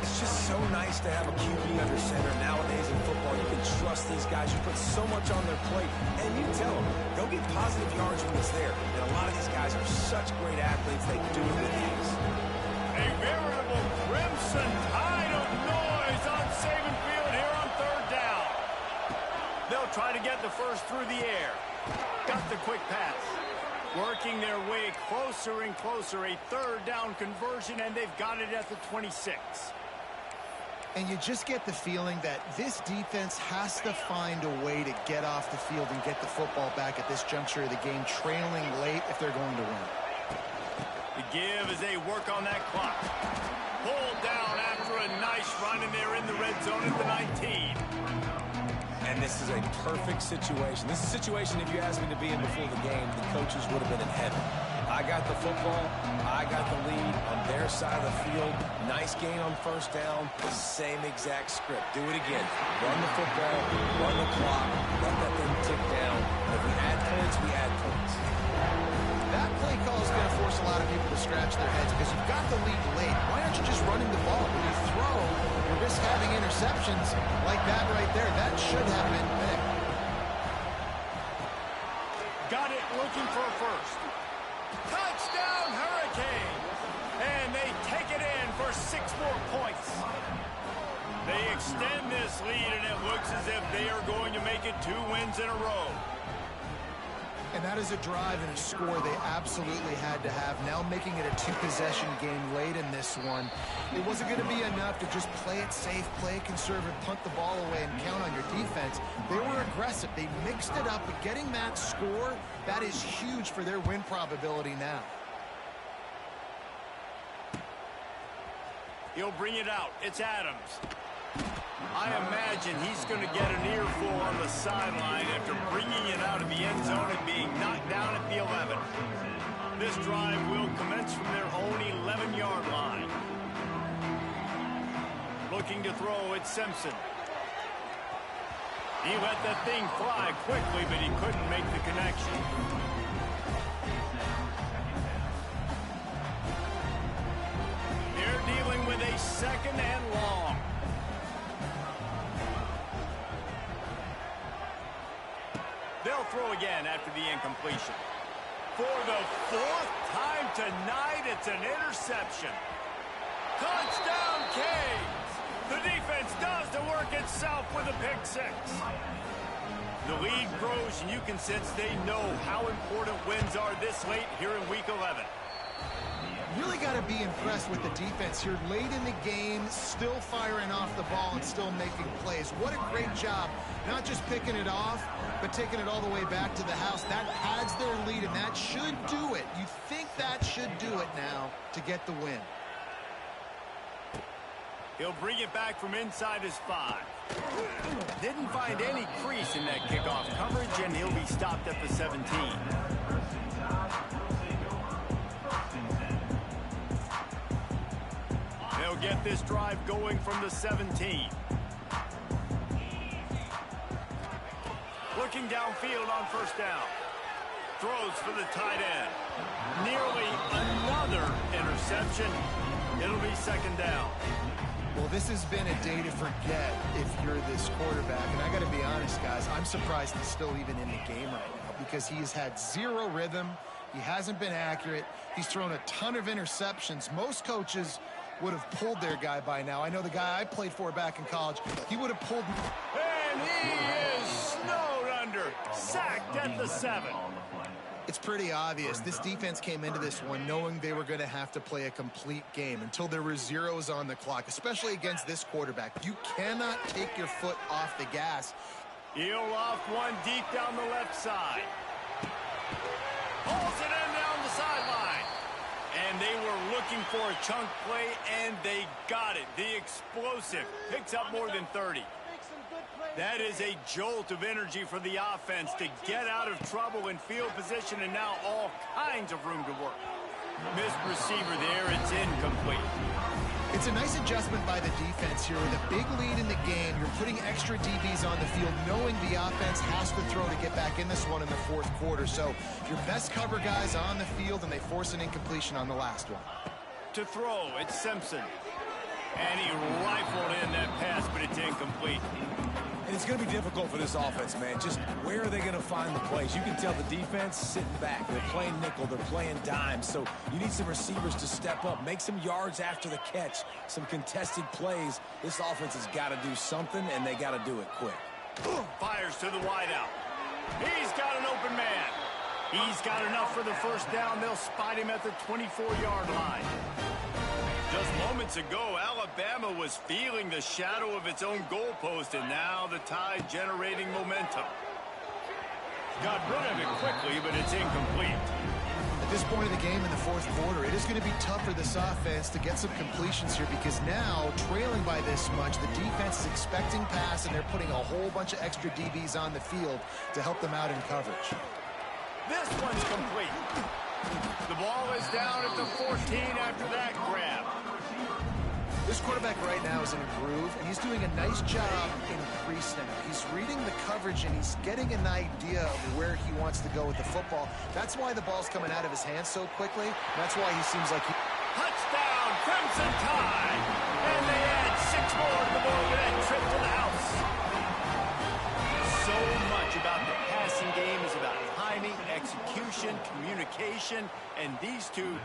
It's just so nice to have a QB under center nowadays in football. You can trust these guys. You put so much on their plate, and you tell them, go get positive yards when it's there. And a lot of these guys are such great athletes. They do it with ease. A veritable crimson tide of noise on Saban Field here on third down. They'll try to get the first through the air. Got the quick pass. Working their way closer and closer. A third down conversion, and they've got it at the 26. And you just get the feeling that this defense has to find a way to get off the field and get the football back at this juncture of the game, trailing late if they're going to win. The give as they work on that clock. Pulled down after a nice run, and they're in the red zone at the 19. And this is a perfect situation. This is a situation, if you asked me to be in before the game, the coaches would have been in heaven. I got the football. I got the lead on their side of the field. Nice gain on first down. Same exact script. Do it again. Run the football, run the clock, let that thing tick down. And if we add points, we add points. That play call is going to force a lot of people to scratch their heads because you've got the lead late. Why aren't you just running the ball? When you throw, you risk having interceptions like that right there. That should have been big. Got it, looking for a first. Touchdown, Hurricane! And they take it in for 6 more points. They extend this lead, and it looks as if they are going to make it 2 wins in a row. And that is a drive and a score they absolutely had to have. Now making it a 2-possession game late in this one. It wasn't going to be enough to just play it safe, play it conservative, punt the ball away, and count on your defense. They were aggressive. They mixed it up, but getting that score, that is huge for their win probability now. He'll bring it out. It's Adams. I imagine he's going to get an earful on the sideline after bringing it out of the end zone and being knocked down at the 11. This drive will commence from their own 11-yard line. Looking to throw, it's Simpson. He let that thing fly quickly, but he couldn't make the connection. They're dealing with a 2nd and long. They'll throw again after the incompletion. For the 4th time tonight, it's an interception. Touchdown, Canes! The defense does the work itself with a pick 6. The lead grows, and you can sense they know how important wins are this late here in Week 11. Really got to be impressed with the defense here late in the game, still firing off the ball and still making plays. What a great job, not just picking it off, but taking it all the way back to the house. That adds their lead, and that should do it. You think that should do it now to get the win. He'll bring it back from inside his 5. Didn't find any crease in that kickoff coverage, and he'll be stopped at the 17. They'll get this drive going from the 17. Looking downfield on first down. Throws for the tight end. Nearly another interception. It'll be 2nd down. Well, this has been a day to forget if you're this quarterback. And I got to be honest, guys, I'm surprised he's still even in the game right now because he has had 0 rhythm. He hasn't been accurate. He's thrown a ton of interceptions. Most coaches would have pulled their guy by now. I know the guy I played for back in college, he would have pulled. And he is snowed under, sacked at the 7. It's pretty obvious. This defense came into this one knowing they were going to have to play a complete game until there were zeros on the clock, especially against this quarterback. You cannot take your foot off the gas. He'll loft one deep down the left side. Pulls it in down the sideline. And they were looking for a chunk play, and they got it. The explosive picks up more than 30. That is a jolt of energy for the offense to get out of trouble in field position, and now all kinds of room to work. Missed receiver there. It's incomplete. It's a nice adjustment by the defense here with a big lead in the game. You're putting extra DBs on the field, knowing the offense has to throw to get back in this one in the 4th quarter. So your best cover guys on the field, and they force an incompletion on the last one. To throw, it's Simpson. And he rifled in that pass, but it's incomplete. And it's going to be difficult for this offense, man. Just where are they going to find the plays? You can tell the defense sitting back. They're playing nickel. They're playing dime. So you need some receivers to step up, make some yards after the catch, some contested plays. This offense has got to do something, and they got to do it quick. Fires to the wideout. He's got an open man. He's got enough for the first down. They'll spot him at the 24-yard line. Just moments ago, Alabama was feeling the shadow of its own goalpost, and now the Tide generating momentum. Got rid of it quickly, but it's incomplete. At this point of the game in the fourth quarter, it is going to be tough for this offense to get some completions here because now, trailing by this much, the defense is expecting pass, and they're putting a whole bunch of extra DBs on the field to help them out in coverage. This one's complete. The ball is down at the 14 after that grab. This quarterback right now is in a groove, and he's doing a nice job in pre-snap. He's reading the coverage, and he's getting an idea of where he wants to go with the football. That's why the ball's coming out of his hands so quickly. That's why he seems like he... Touchdown, Crimson Tide! And they add 6 more to the board with that trip to the house. So much about the passing game is about timing, execution, communication, and these two,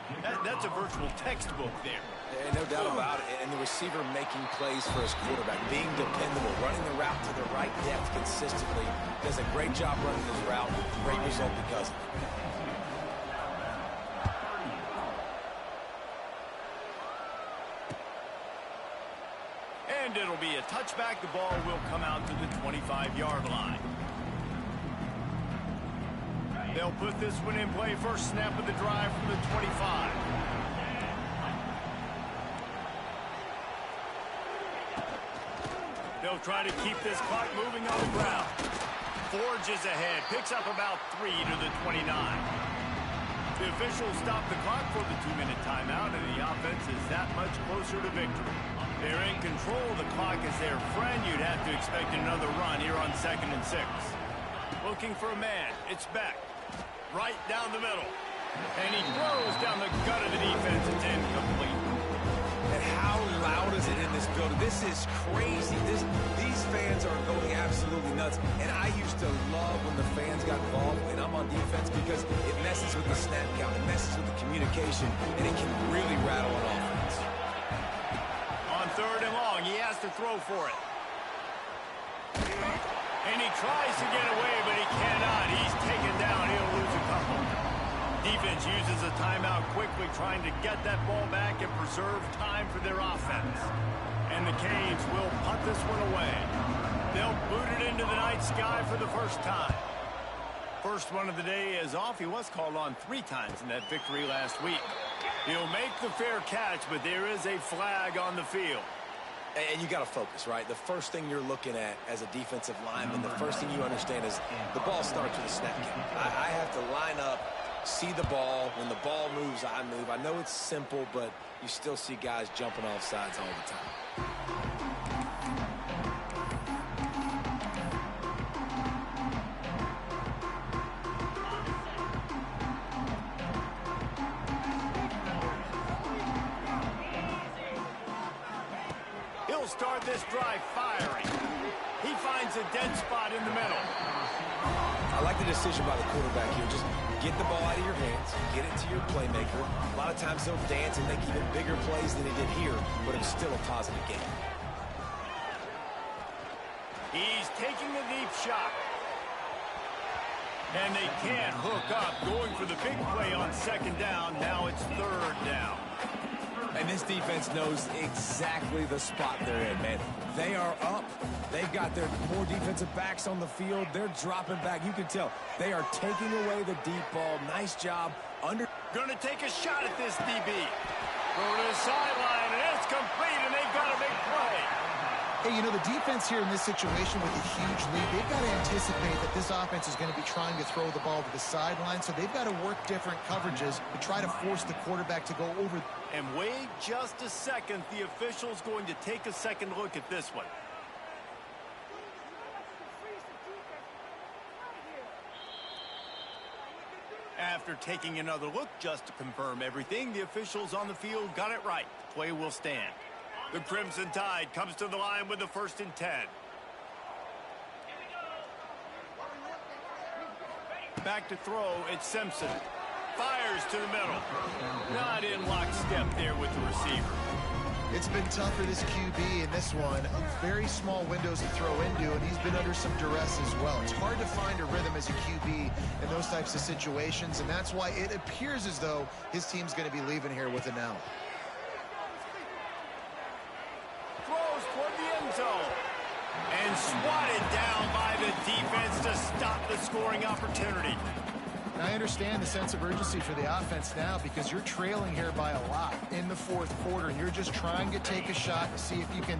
that's a virtual textbook there. Yeah, no doubt about it. And the receiver making plays for his quarterback, being dependable, running the route to the right depth consistently. Does a great job running his route. Great result because of it. And it'll be a touchback. The ball will come out to the 25-yard line. They'll put this one in play. First snap of the drive from the 25. They'll try to keep this clock moving on the ground. Forges ahead. Picks up about 3 to the 29. The officials stop the clock for the 2-minute timeout, and the offense is that much closer to victory. They're in control of the clock as their friend. You'd have to expect another run here on 2nd and 6. Looking for a man. It's Beck. Right down the middle. And he throws down the gut of the defense. It's incomplete. And how loud is it in this building? This is crazy. These fans are going absolutely nuts. And I used to love when the fans got involved when I'm on defense because it messes with the snap count, it messes with the communication, and it can really rattle an offense. On 3rd and long, he has to throw for it. And he tries to get away, but he cannot. He's taken down. He'll lose a couple. Defense uses a timeout quickly, trying to get that ball back and preserve time for their offense. And the Canes will punt this one away. They'll boot it into the night sky for the first time. First one of the day is off. He was called on 3 times in that victory last week. He'll make the fair catch, but there is a flag on the field. And you got to focus, right? The first thing you're looking at as a defensive lineman, the first thing you understand is the ball starts with a snap count. I have to line up, see the ball. When the ball moves, I move. I know it's simple, but you still see guys jumping off sides all the time. Start this drive firing. He finds a dead spot in the middle. I like the decision by the quarterback here. Just get the ball out of your hands, get it to your playmaker. A lot of times they'll dance and make even bigger plays than he did here, but it's still a positive game. He's taking the deep shot. And they can't hook up. Going for the big play on 2nd down. Now it's 3rd down. And this defense knows exactly the spot they're in, man. They are up. They've got their more defensive backs on the field. They're dropping back. You can tell they are taking away the deep ball. Nice job. Going to take a shot at this DB. Go to the sideline, and it's complete, and they've got a big play. Hey, you know, the defense here in this situation with a huge lead, they've got to anticipate that this offense is going to be trying to throw the ball to the sideline, so they've got to work different coverages to try to force the quarterback to go over. And wait just a second. The official's going to take a second look at this one. After taking another look just to confirm everything, the officials on the field got it right. Play will stand. The Crimson Tide comes to the line with the 1st and 10. Back to throw, it's Simpson. Fires to the middle. Not in lockstep there with the receiver. It's been tough for this QB in this one. Very small windows to throw into, and he's been under some duress as well. It's hard to find a rhythm as a QB in those types of situations, and that's why it appears as though his team's going to be leaving here with an L. Throws toward the end zone. And swatted down by the defense to stop the scoring opportunity. I understand the sense of urgency for the offense now because you're trailing here by a lot in the fourth quarter. You're just trying to take a shot to see if you can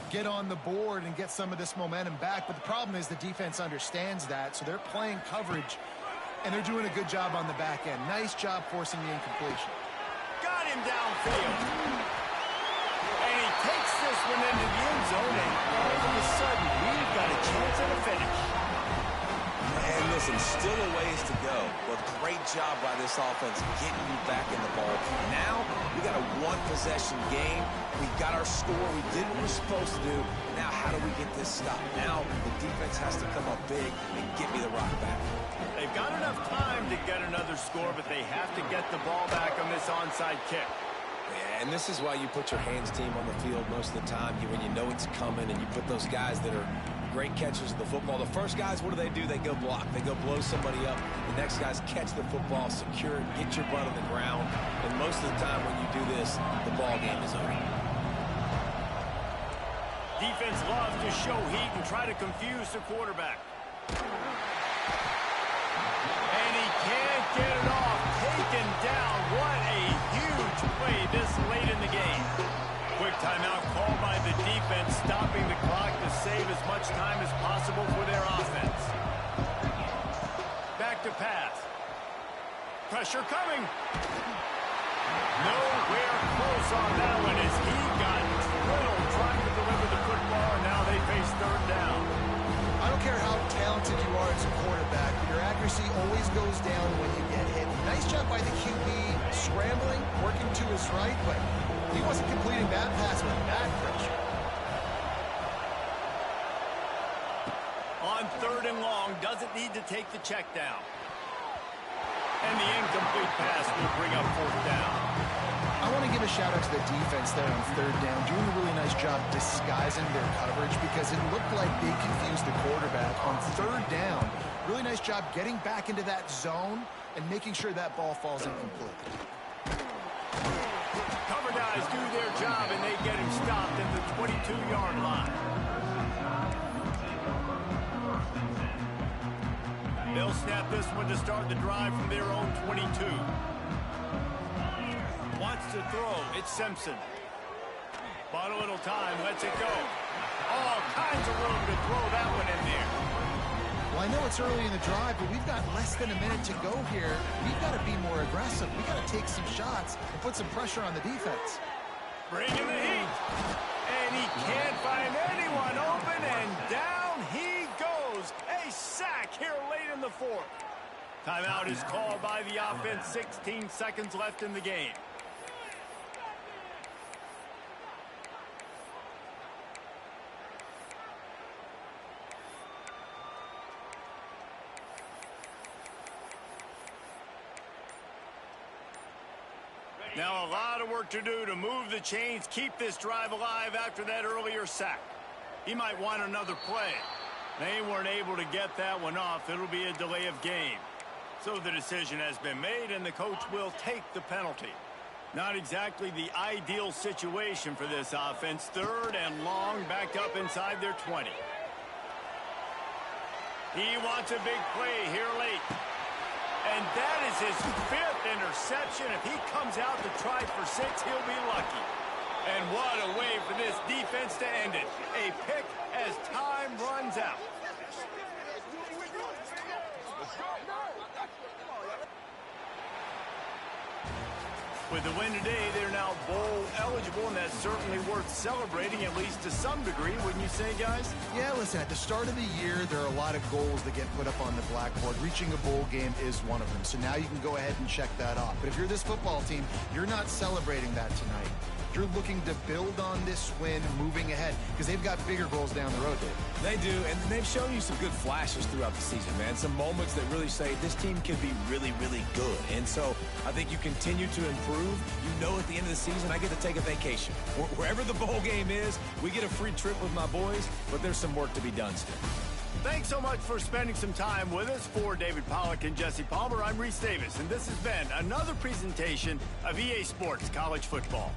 get on the board and get some of this momentum back. But the problem is the defense understands that, so they're playing coverage, and they're doing a good job on the back end. Nice job forcing the incompletion. Got him downfield. And he takes this one into the end zone, and all of a sudden, we've got a chance at a finish. And listen, still a ways to go, but great job by this offense getting you back in the ball. Now, we got a one-possession game. We got our score. We did what we're supposed to do. Now, how do we get this stopped? Now, the defense has to come up big and get me the rock back. They've got enough time to get another score, but they have to get the ball back on this onside kick. Yeah, and this is why you put your hands team on the field most of the time when you know it's coming, and you put those guys that are great catchers of the football. The first guys, what do? They go block. They go blow somebody up. The next guys catch the football, secure it, get your butt on the ground. And most of the time when you do this, the ball game is over. Defense loves to show heat and try to confuse the quarterback. And he can't get it off. Taken down. What a huge play this late in the game. Quick timeout called by the defense, stopping the clock to save as much time as possible for their offense. Back to pass. Pressure coming. Nowhere close on that one as he got drilled trying to deliver the football, and now they face third down. I don't care how talented you are as a quarterback, your accuracy always goes down when you get hit. Nice job by the QB, scrambling, working to his right, but he wasn't completing that pass with that pressure. On third and long, doesn't need to take the check down. And the incomplete pass will bring up fourth down. I want to give a shout out to the defense there on third down, doing a really nice job disguising their coverage because it looked like they confused the quarterback on third down. Really nice job getting back into that zone and making sure that ball falls incomplete. Cover guys do their job, and they get him stopped at the 22-yard line. They'll snap this one to start the drive from their own 22. Wants to throw. It's Simpson. Bought a little time. Lets it go. All kinds of room to throw that one in there. Well, I know it's early in the drive, but we've got less than a minute to go here. We've got to be more aggressive. We've got to take some shots and put some pressure on the defense. Bringing the heat. And he can't find anyone open, and down he goes. A sack here late in the fourth. Timeout is called by the offense. 16 seconds left in the game. Now a lot of work to do to move the chains, keep this drive alive after that earlier sack. He might want another play. They weren't able to get that one off. It'll be a delay of game. So the decision has been made, and the coach will take the penalty. Not exactly the ideal situation for this offense. Third and long, backed up inside their 20. He wants a big play here late. And that is his fifth interception. If he comes out to try for 6, he'll be lucky. And what a way for this defense to end it. A pick as time runs out. With the win today, they're now bowl eligible, and that's certainly worth celebrating, at least to some degree, wouldn't you say, guys? Yeah, listen, at the start of the year, there are a lot of goals that get put up on the blackboard. Reaching a bowl game is one of them, so now you can go ahead and check that off. But if you're this football team, you're not celebrating that tonight. You're looking to build on this win moving ahead because they've got bigger goals down the road, Dave. They do, and they've shown you some good flashes throughout the season, man. Some moments that really say this team can be really, really good. And so I think you continue to improve improve, you know at the end of the season I get to take a vacation. Wherever the bowl game is, we get a free trip with my boys, but there's some work to be done still. Thanks so much for spending some time with us. For David Pollack and Jesse Palmer, I'm Reese Davis, and this has been another presentation of EA Sports College Football.